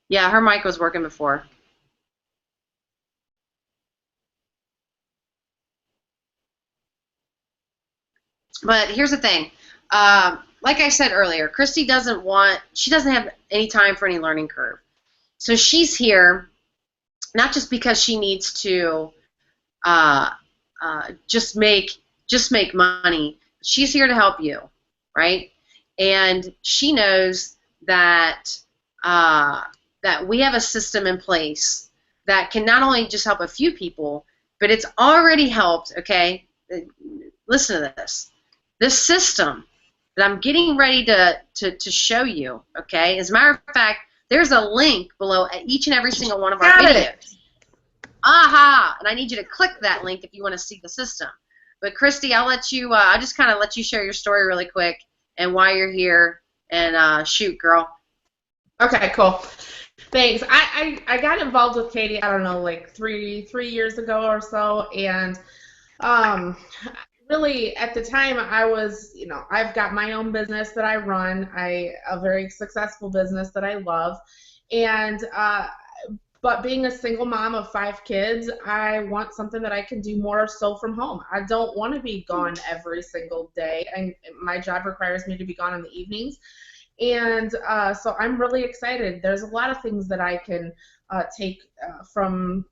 Yeah, her mic was working before. But here's the thing. Like I said earlier, Christy doesn't have any time for any learning curve. So she's here not just because she needs to just make money. She's here to help you, right? And she knows that that we have a system in place that can not only just help a few people, but it's already helped. Okay, listen to this. This system that I'm getting ready to show you. Okay, as a matter of fact, there's a link below each and every single one of our videos. Aha! And I need you to click that link if you want to see the system. But Christy, I'll let you. I'll just kind of let you share your story really quick and why you're here. And shoot, girl. Okay, cool. Thanks. I got involved with Katie, I don't know, like three years ago or so, and really at the time I was, I've got my own business that I run, a very successful business that I love, and but being a single mom of 5 kids, I want something that I can do more so from home. I don't want to be gone every single day, and my job requires me to be gone in the evenings. And so I'm really excited. There's a lot of things that I can take from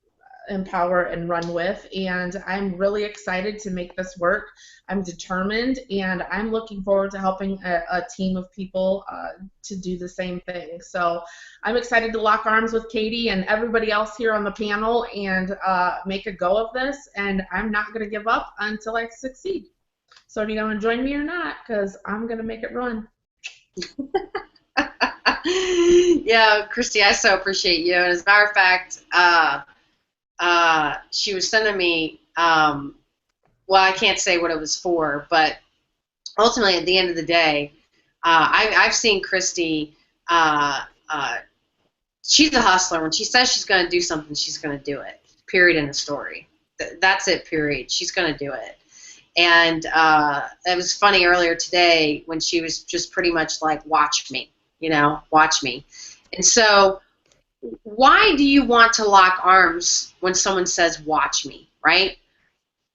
empower and run with, and I'm really excited to make this work. I'm determined, and I'm looking forward to helping a team of people to do the same thing. So I'm excited to lock arms with Katie and everybody else here on the panel and make a go of this, and I'm not going to give up until I succeed. So are you going to join me or not? Because I'm going to make it run. Yeah, Christy, I so appreciate you. And as a matter of fact, she was sending me, well, I can't say what it was for, but ultimately at the end of the day, I've seen Christy, she's a hustler. When she says she's going to do something, she's going to do it, period, in the story. That's it, period. She's going to do it. And it was funny earlier today when she was just pretty much like, watch me, watch me. And so why do you want to lock arms when someone says, watch me, right?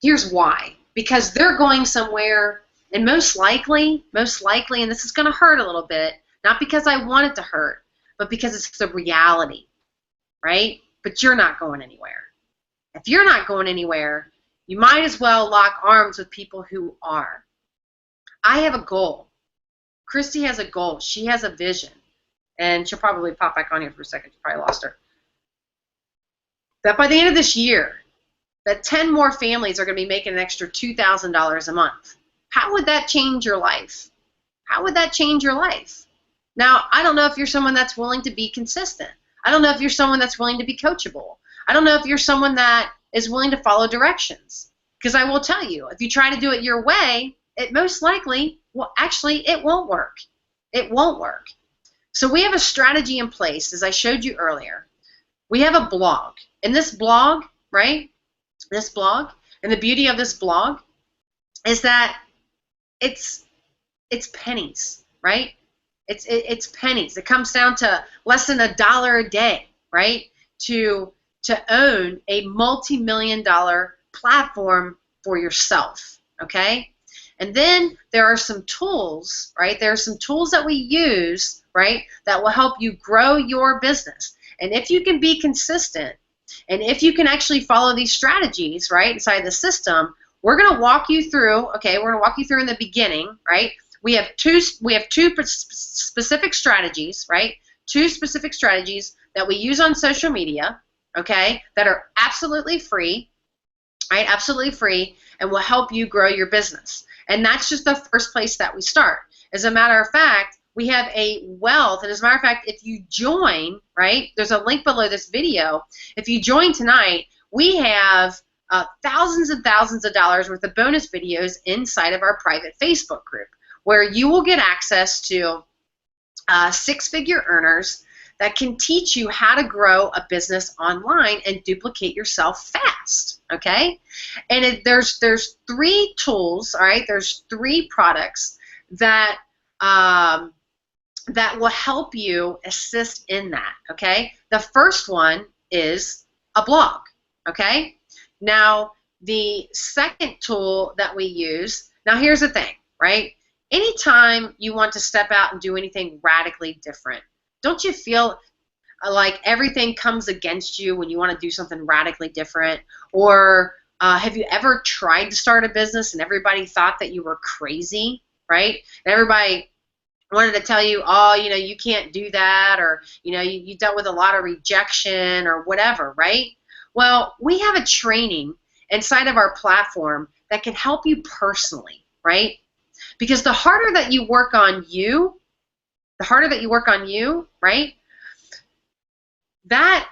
Here's why. Because they're going somewhere, and most likely, and this is going to hurt a little bit, not because I want it to hurt, but because it's the reality, right? But you're not going anywhere. If you're not going anywhere, you might as well lock arms with people who are. I have a goal. Christy has a goal. She has a vision. And she'll probably pop back on here for a second. You probably lost her. That by the end of this year, that 10 more families are going to be making an extra $2,000 a month. How would that change your life? How would that change your life? Now, I don't know if you're someone that's willing to be consistent. I don't know if you're someone that's willing to be coachable. I don't know if you're someone that is willing to follow directions. Because I will tell you, if you try to do it your way, it most likely, well, actually, it won't work. It won't work. So we have a strategy in place, as I showed you earlier. We have a blog. And this blog, right, this blog, and the beauty of this blog is that it's pennies, right? It's pennies. It comes down to less than $1 a day, right, to own a multi-million-dollar platform for yourself, okay? And then there are some tools, right? There are some tools that we use, right, that will help you grow your business. And if you can be consistent, and if you can actually follow these strategies, right, inside the system, we're going to walk you through, okay, we're going to walk you through in the beginning, right? We have two specific strategies, right? Two specific strategies that we use on social media, okay, that are absolutely free, right, absolutely free, and will help you grow your business. And that's just the first place that we start. As a matter of fact, we have a wealth, and as a matter of fact, if you join, right, there's a link below this video. If you join tonight, we have thousands and thousands of dollars worth of bonus videos inside of our private Facebook group, where you will get access to six-figure earners that can teach you how to grow a business online and duplicate yourself fast, okay? And there's three tools, all right? There's three products that that will help you assist in that, okay? The first one is a blog, okay? Now, the second tool that we use, now here's the thing, right? Anytime you want to step out and do anything radically different, don't you feel like everything comes against you when you want to do something radically different? Or have you ever tried to start a business and everybody thought that you were crazy, right? And everybody wanted to tell you, oh, you know, you can't do that, or, you know, you dealt with a lot of rejection or whatever, right? Well, we have a training inside of our platform that can help you personally, right? Because the harder that you work on you, right, that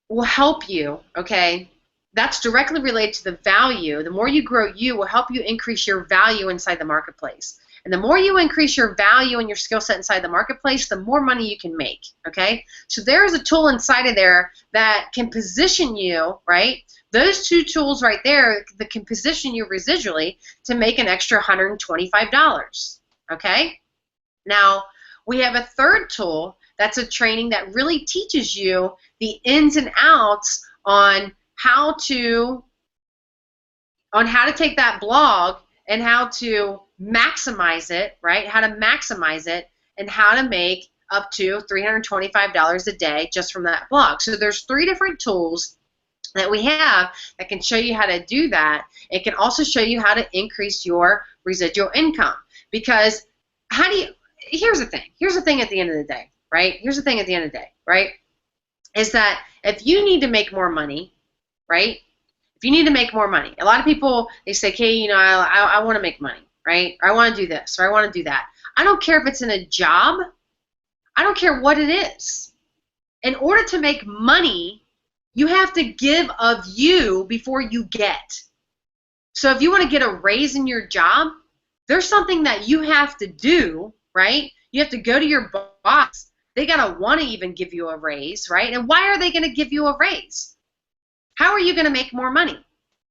will help you, okay? That's directly related to the value. The more you grow you will help you increase your value inside the marketplace. And the more you increase your value and your skill set inside the marketplace, the more money you can make, okay? So there is a tool inside of there that can position you, right? Those two tools right there that can position you residually to make an extra $125, okay? Now, we have a third tool that's a training that really teaches you the ins and outs on how to take that blog and how to maximize it, right? How to maximize it and how to make up to $325 a day just from that blog. So there's three different tools that we have that can show you how to do that. It can also show you how to increase your residual income. Because here's the thing at the end of the day, right? Here's the thing at the end of the day, right? Is that if you need to make more money, right? If you need to make more money, a lot of people, they say, okay, you know, I want to make money, right? Or I want to do this, or I want to do that. I don't care if it's in a job. I don't care what it is. In order to make money, you have to give of you before you get. So if you want to get a raise in your job, there's something that you have to do, right? You have to go to your boss. They got to want to even give you a raise, right? And why are they going to give you a raise? How are you going to make more money,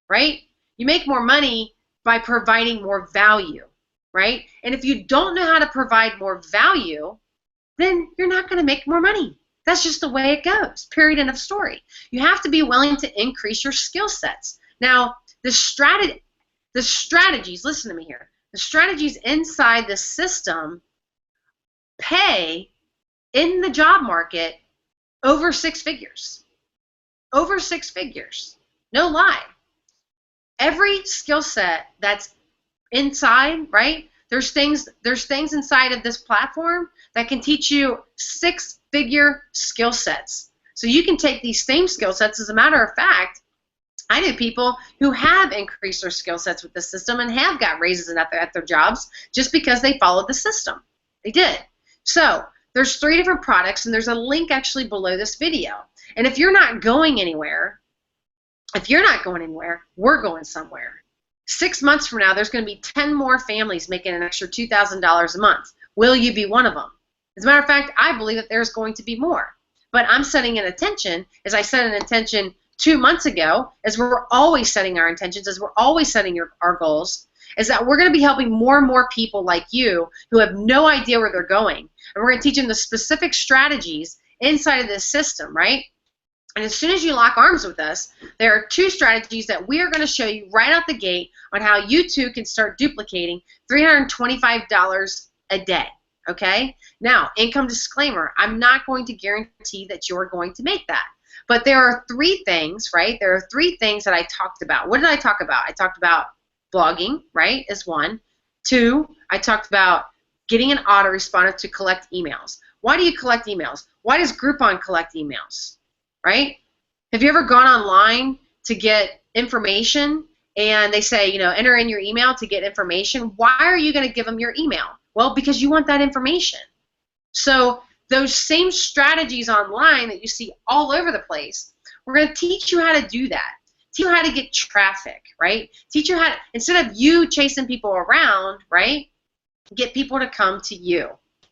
right? You make more money by providing more value, right? And if you don't know how to provide more value, then you're not going to make more money. That's just the way it goes, period, end of story. You have to be willing to increase your skill sets. Now, the strategies, listen to me here, the strategies inside the system pay in the job market over 6 figures. Over 6 figures. No lie. Every skill set that's inside, right? There's things inside of this platform that can teach you 6-figure skill sets. So you can take these same skill sets. As a matter of fact, I know people who have increased their skill sets with the system and have got raises at their jobs just because they followed the system. They did. So there's 3 different products, and there's a link actually below this video. And if you're not going anywhere, we're going somewhere. 6 months from now, there's going to be 10 more families making an extra $2,000 a month. Will you be one of them? As a matter of fact, I believe that there's going to be more. But I'm setting an intention, as I set an intention 2 months ago, as we're always setting our intentions, as we're always setting our goals, is that we're going to be helping more and more people like you who have no idea where they're going. And we're going to teach them the specific strategies inside of this system, right? And as soon as you lock arms with us, there are 2 strategies that we are going to show you right out the gate on how you too can start duplicating $325 a day, okay? Now, income disclaimer, I'm not going to guarantee that you're going to make that. But there are 3 things, right? There are 3 things that I talked about. What did I talk about? I talked about blogging, right, is 1. 2, I talked about getting an autoresponder to collect emails. Why do you collect emails? Why does Groupon collect emails? Right? Have you ever gone online to get information and they say, you know, enter in your email to get information? Why are you going to give them your email? Well, because you want that information. So those same strategies online that you see all over the place, we're going to teach you how to do that. Teach you how to get traffic, right? Teach you how to, instead of you chasing people around, right, get people to come to you,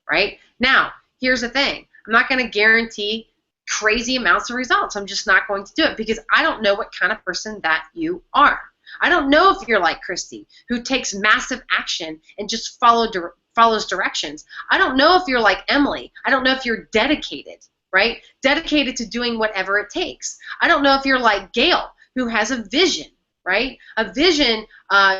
right? Now, here's the thing. I'm not going to guarantee crazy amounts of results. I'm just not going to do it because I don't know what kind of person that you are. I don't know if you're like Christy, who takes massive action and just follows directions. I don't know if you're like Emily. I don't know if you're dedicated, right? Dedicated to doing whatever it takes. I don't know if you're like Gail, who has a vision, right? A vision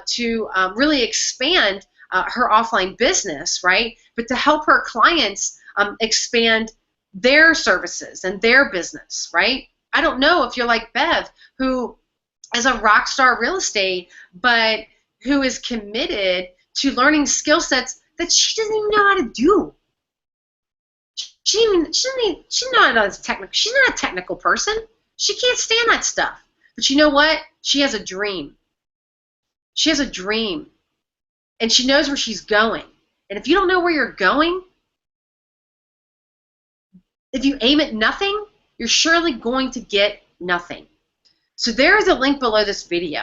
to really expand her offline business, right? But to help her clients expand their services and their business, right? I don't know if you're like Bev, who is a rock star real estate, but who is committed to learning skill sets that she doesn't even know how to do. She's not a technical person. She can't stand that stuff. But you know what? She has a dream. She has a dream. And she knows where she's going. And if you don't know where you're going, if you aim at nothing, you're surely going to get nothing. So there is a link below this video.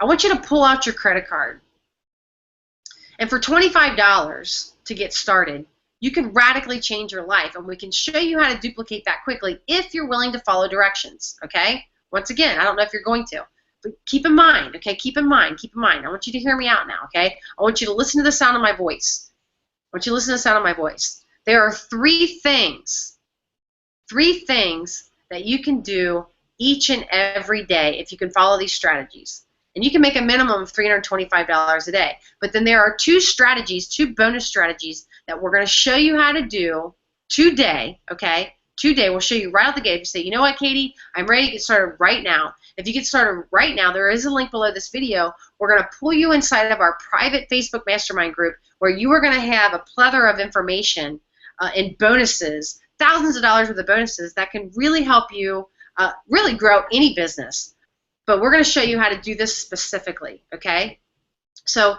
I want you to pull out your credit card. And for $25 to get started, you can radically change your life. And we can show you how to duplicate that quickly if you're willing to follow directions, okay? Once again, I don't know if you're going to. But keep in mind, okay? Keep in mind. I want you to hear me out now, okay? I want you to listen to the sound of my voice. I want you to listen to the sound of my voice. There are 3 things that you can do each and every day if you can follow these strategies. And you can make a minimum of $325 a day. But then there are 2 strategies, 2 bonus strategies that we're going to show you how to do today, okay? today. We'll show you right out the gate. If you say, you know what, Katie, I'm ready to get started right now. If you get started right now, there is a link below this video. We're going to pull you inside of our private Facebook mastermind group where you are going to have a plethora of information and bonuses, thousands of dollars worth of bonuses that can really help you really grow any business. But we're going to show you how to do this specifically, okay? So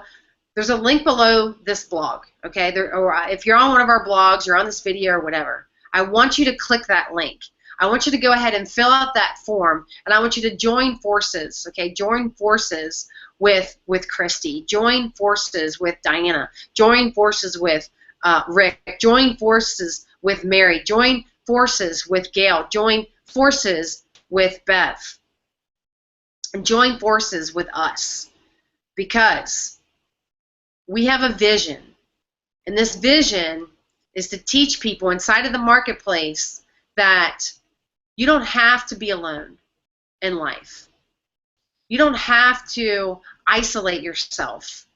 there's a link below this blog, okay? Or if you're on one of our blogs, you're on this video or whatever, I want you to click that link. I want you to go ahead and fill out that form, and I want you to join forces, okay? Join forces with Christy. Join forces with Diana. Join forces with Rick. Join forces with Mary. Join forces with Gail. Join forces with Bev. And join forces with us, because we have a vision, and this vision is to teach people inside of the marketplace that you don't have to be alone in life. You don't have to isolate yourself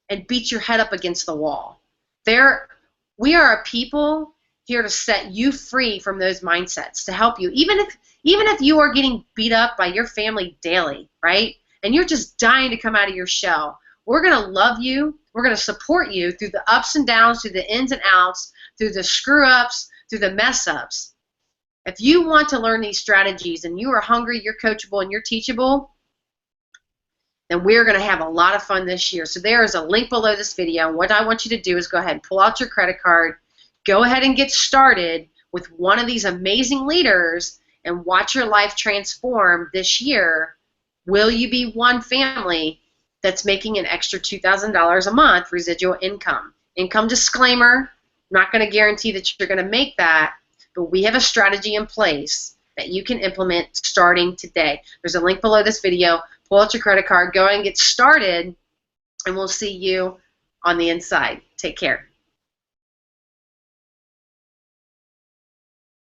and beat your head up against the wall. We are a people here to set you free from those mindsets, to help you. Even if you are getting beat up by your family daily, right? And you're just dying to come out of your shell, we're going to love you. We're going to support you through the ups and downs, through the ins and outs, through the screw-ups, through the mess-ups. If you want to learn these strategies and you are hungry, you're coachable, and you're teachable, then we're going to have a lot of fun this year. So there is a link below this video, and what I want you to do is go ahead and pull out your credit card, go ahead and get started with one of these amazing leaders, and watch your life transform this year. Will you be one family that's making an extra $2,000 a month residual income? Income disclaimer, I'm not going to guarantee that you're going to make that, but we have a strategy in place that you can implement starting today. There's a link below this video. Pull out your credit card, go ahead and get started, and we'll see you on the inside. Take care.